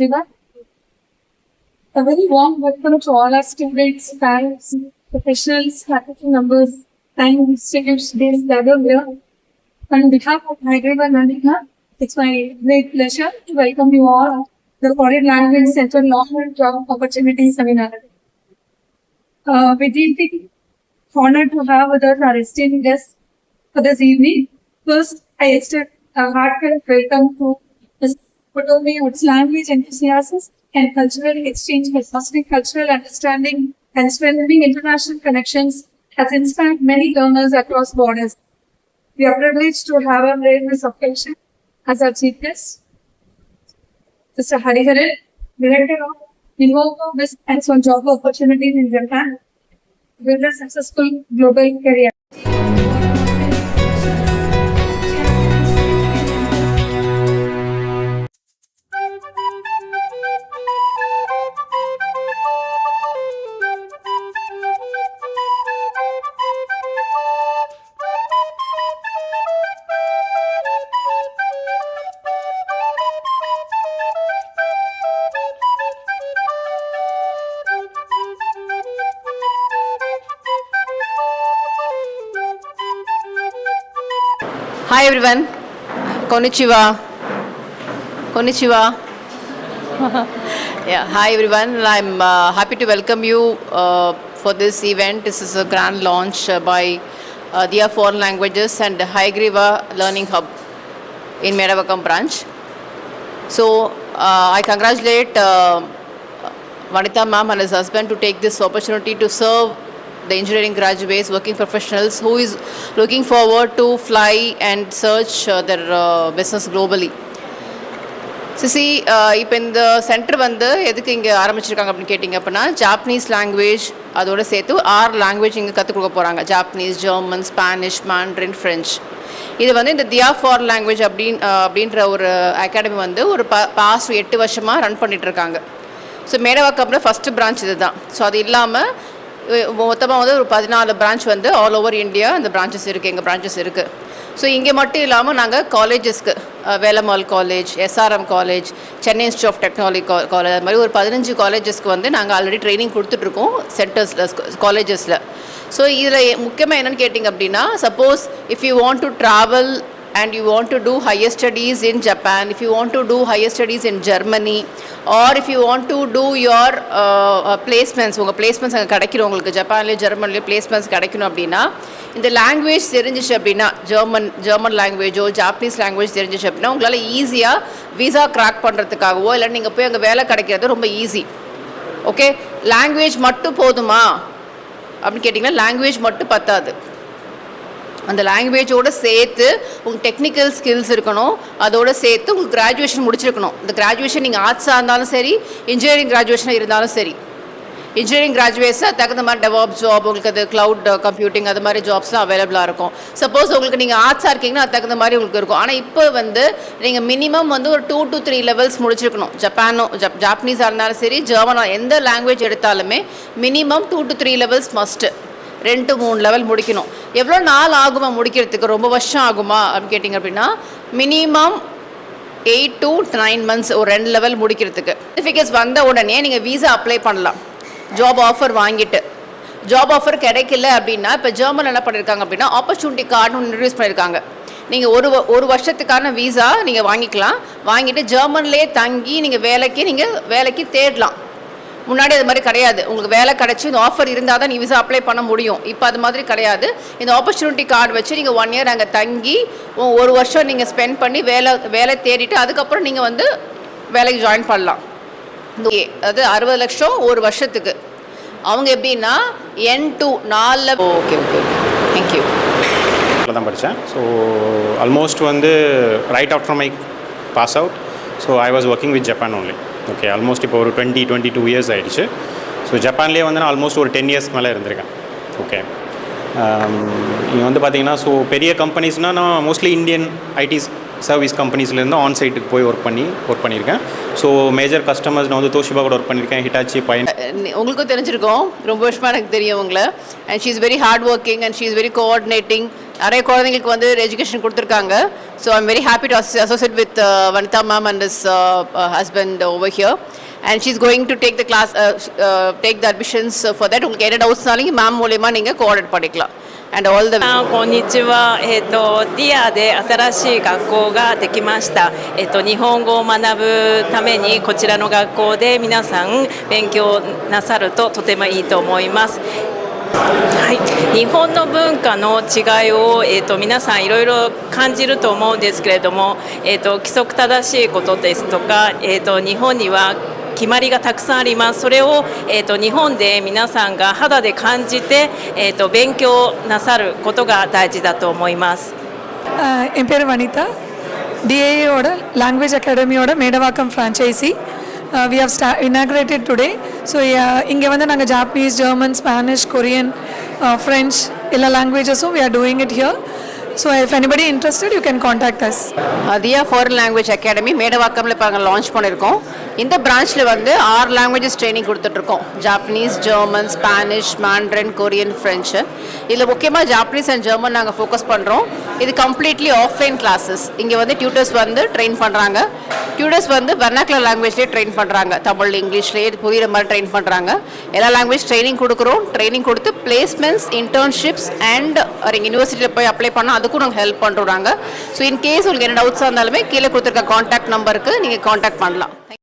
everyone. A very warm welcome to all our students, parents, professionals, faculty members, and institutes based gathered here. On behalf of Hyderabad Nandina, it's my great pleasure to welcome you all to the Foreign Language Center Long-Term Job Opportunity Seminar. We deeply honored to have with us our esteemed guests for this evening. First, I extend a heartfelt welcome to Ms. Putomi, whose language enthusiasts and cultural exchange for fostering cultural understanding and strengthening international connections has inspired many learners across borders. We are privileged to have her raise this occasion as our chief guest. Mr. Hariharan, Director of Medavakkam Business and Job Opportunities in Japan, with a successful global career. Hi everyone, konnichiwa. Yeah, hi everyone. I'm happy to welcome you for this event. This is a grand launch by Dia Foreign Languages and Hayagriva Learning Hub in Medavakkam branch. So I congratulate Vanitha ma'am and his husband to take this opportunity to serve the engineering graduates, working professionals who is looking forward to fly and search their business globally. So see, இப்போ இந்த centre வந்து எதுக்கு இங்கே ஆரம்பிச்சிருக்காங்க அப்படின்னு கேட்டிங்க அப்படின்னா Japanese language அதோட சேர்த்து 6 லாங்குவேஜ் இங்கே கற்றுக் கொடுக்க போகிறாங்க. Japanese, German, Spanish, Mandarin, French. இது வந்து இந்த தியா ஃபார் லாங்குவேஜ் அப்படின்ற ஒரு அகாடமி வந்து ஒரு பாஸ்ட் 8 வருஷமாக ரன் பண்ணிகிட்ருக்காங்க. ஸோ மேடவாக்கமில் ஃபஸ்ட்டு பிரான்ச் இது தான். ஸோ அது இல்லாமல் மொத்தமாக வந்து ஒரு 14 பிரான்ச் வந்து ஆல் ஓவர் இந்தியா இந்த பிரான்ச்சஸ் இருக்குது, எங்கள் பிரான்ச்சஸ் இருக்குது. ஸோ இங்கே மட்டும் இல்லாமல் நாங்கள் காலேஜஸ்க்கு Velammal college, SRM college, Chennai institute of technology college, அது மாதிரி ஒரு 15 காலேஜஸ்க்கு வந்து நாங்கள் ஆல்ரெடி ட்ரைனிங் கொடுத்துட்ருக்கோம் சென்டர்ஸில், காலேஜஸில். ஸோ இதில் முக்கியமாக என்னென்னு கேட்டிங்க அப்படின்னா, suppose if you want to travel and you want to do higher studies in Japan, if you want to do higher studies in Germany, or if you want to do your placements, உங்கள் placements அங்கே கிடைக்கணும், உங்களுக்கு ஜப்பான்லேயே ஜெர்மன்லேயே placements கிடைக்கணும் அப்படின்னா இந்த language தெரிஞ்சிச்சு அப்படின்னா German லாங்குவேஜோ Japanese language தெரிஞ்சிச்சு அப்படின்னா உங்களால் ஈஸியாக வீசா கிராக் பண்ணுறதுக்காகவோ இல்லை நீங்கள் போய் அங்கே வேலை கிடைக்கிறது ரொம்ப ஈஸி. ஓகே, லாங்குவேஜ் மட்டும் போதுமா அப்படின்னு கேட்டிங்கன்னா லாங்குவேஜ் மட்டும் பத்தாது. அந்த லாங்குவேஜோடு சேர்த்து உங்கள் டெக்னிக்கல் ஸ்கில்ஸ் இருக்கணும், அதோடு சேர்த்து உங்களுக்கு கிராஜுவேஷன் முடிச்சிருக்கணும். இந்த கிராஜுவேஷன் நீங்கள் ஆர்ட்ஸாக இருந்தாலும் சரி, இன்ஜினியரிங் கிராஜுவேஷனாக இருந்தாலும் சரி. இன்ஜினியரிங் கிராஜுவேட்ஸாக தகுந்த மாதிரி டெவலப் ஜாப், உங்களுக்கு அது க்ளவுட் கம்ப்யூட்டிங் அது மாதிரி ஜாப்ஸ்லாம் அவைலபிளாக இருக்கும். சப்போஸ் உங்களுக்கு நீங்கள் ஆர்ட்ஸாக இருக்கீங்கன்னா அது தகுந்த மாதிரி உங்களுக்கு இருக்கும். ஆனால் இப்போ வந்து நீங்கள் மினிமம் வந்து ஒரு 2 to 3 லெவல்ஸ் முடிச்சிருக்கணும். ஜாப்பனீஸாக இருந்தாலும் சரி, ஜெர்மனாக எந்த லாங்குவேஜ் எடுத்தாலுமே minimum 2 to 3 levels must. 2 to 3 level முடிக்கணும். எவ்வளோ நாள் ஆகுமா முடிக்கிறதுக்கு, ரொம்ப வருஷம் ஆகுமா அப்படின்னு கேட்டிங்க அப்படின்னா மினிமம் 8 to 9 months ஒரு 2 லெவல் முடிக்கிறதுக்கு. சர்டிஃபிகேட்ஸ் வந்த உடனே நீங்கள் வீசா அப்ளை பண்ணலாம். ஜாப் ஆஃபர் வாங்கிட்டு ஜாப் ஆஃபர் கிடைக்கல அப்படின்னா இப்போ ஜெர்மன் என்ன பண்ணியிருக்காங்க அப்படின்னா ஆப்பர்ச்சுனிட்டி கார்டுன்னு இன்ட்ரடியூஸ் பண்ணியிருக்காங்க. நீங்கள் ஒரு வருஷத்துக்கான வீசா நீங்கள் வாங்கிக்கலாம். வாங்கிட்டு ஜெர்மன்லேயே தங்கி நீங்கள் வேலைக்கு தேடலாம். முன்னாடி அது மாதிரி கிடையாது. உங்களுக்கு வேலை கிடச்சி இந்த ஆஃபர் இருந்தால் தான் நீங்கள் விசா அப்ளை பண்ண முடியும். இப்போ அது மாதிரி கிடையாது. இந்த ஆப்பர்ச்சுனிட்டி கார்டு வச்சு நீங்கள் 1 year அங்கே தங்கி 1 வருஷம் நீங்கள் ஸ்பெண்ட் பண்ணி வேலை தேடிட்டு அதுக்கப்புறம் நீங்கள் வந்து வேலைக்கு ஜாயின் பண்ணலாம். அது 60 லட்சம் ஒரு வருஷத்துக்கு. அவங்க எப்படின்னா N2 4. Okay thank you. தான் படித்தேன். ஸோ ஆல்மோஸ்ட் வந்து right after my boss out so I was working with Japan only. Okay, almost இப்போ ஒரு 22 years ஆகிடுச்சு. ஸோ ஜப்பான்லேயே வந்து நான் ஆல்மோஸ்ட் ஒரு 10 years மேலே இருந்திருக்கேன். ஓகே, இங்கே வந்து பார்த்திங்கன்னா ஸோ பெரிய கம்பெனிஸ்னால் நான் மோஸ்ட்லி இந்தியன் ஐடி சர்வீஸ் கம்பெனிஸ்லேருந்து ஆன் சைட்டுக்கு போய் ஒர்க் பண்ணியிருக்கேன். ஸோ மேஜர் கஸ்டமர்ஸ் நான் வந்து தோஷிபா கூட ஒர்க் பண்ணியிருக்கேன், ஹிட்டாச்சி பையன். உங்களுக்கும் தெரிஞ்சிருக்கோம், ரொம்ப வருஷமாக எனக்கு தெரியும் உங்களை. And she is very hard working and she is very coordinating. நிறைய குழந்தைங்களுக்கு வந்து எஜுகேஷன் கொடுத்துருக்காங்க. So I'm very happy to associate with Vanitha ma'am and his husband over here. And she's going to take the class, take the admissions for that. உங்களுக்கு என்ன டவுட்ஸ்னாலும் ma'am மூலமா நீங்கள் coordinate பண்ணிக்கலாம். And all the こんにちは。ディアで新しい学校ができました。日本語を学ぶためにこちらの学校で皆さん勉強なさるととてもいいと思います。はい、日本の文化の違いを、皆さんいろいろ感じると思うんですけれども、規則正しいことですとか、日本には決まりがたくさんあります。それを、日本で皆さんが肌で感じて、勉強なさることが大事だと思います。என் பேர் வனிதா, டிஏயோட language அகாடமியோட Medavakkam franchisee we have inaugurated today. So இங்கே வந்து நாங்கள் Japanese, German, Spanish, Korean, French எல்லா லாங்குவேஜஸும் we are doing it here. So if anybody interested, you can contact us. Dia foreign language academy மேடவாக்கம்ல இப்போ நாங்கள் லான்ச் பண்ணியிருக்கோம். இந்த பிரான்ச்சில் வந்து 6 லாங்குவேஜஸ் ட்ரைனிங் கொடுத்துட்ருக்கோம். Japanese, German, Spanish, Mandarin, Korean, French. இதில் முக்கியமாக ஜாப்பனீஸ் அண்ட் ஜெர்மன் நாங்கள் ஃபோக்கஸ் பண்ணுறோம். இது கம்ப்ளீட்லி ஆஃப்லைன் கிளாஸஸ். இங்கே வந்து டியூட்டர்ஸ் வந்து ட்ரெயின் பண்ணுறாங்க. டியூட்டர்ஸ் வந்து வெர்னாக்குலர் லாங்குவேஜ்லேயே ட்ரெயின் பண்ணுறாங்க. தமிழ், இங்கிலீஷ்லேயே புரிகிற மாதிரி ட்ரெயின் பண்ணுறாங்க. எல்லா லாங்குவேஜ் ட்ரைனிங் கொடுக்குறோம். ட்ரைனிங் கொடுத்து பிளேஸ்மெண்ட்ஸ், இன்டர்ன்ஷிப்ஸ் அண்ட் நீங்கள் யூனிவர்சிட்டியில் போய் அப்ளை பண்ணால் அதுக்கும் நாங்கள் ஹெல்ப் பண்ணுறாங்க. ஸோ இன் கேஸ் உங்களுக்கு என்ன டவுட்ஸாக இருந்தாலுமே கீழே கொடுத்துருக்க காண்டாக்ட் நம்பருக்கு நீங்கள் காண்டாக்ட் பண்ணலாம்.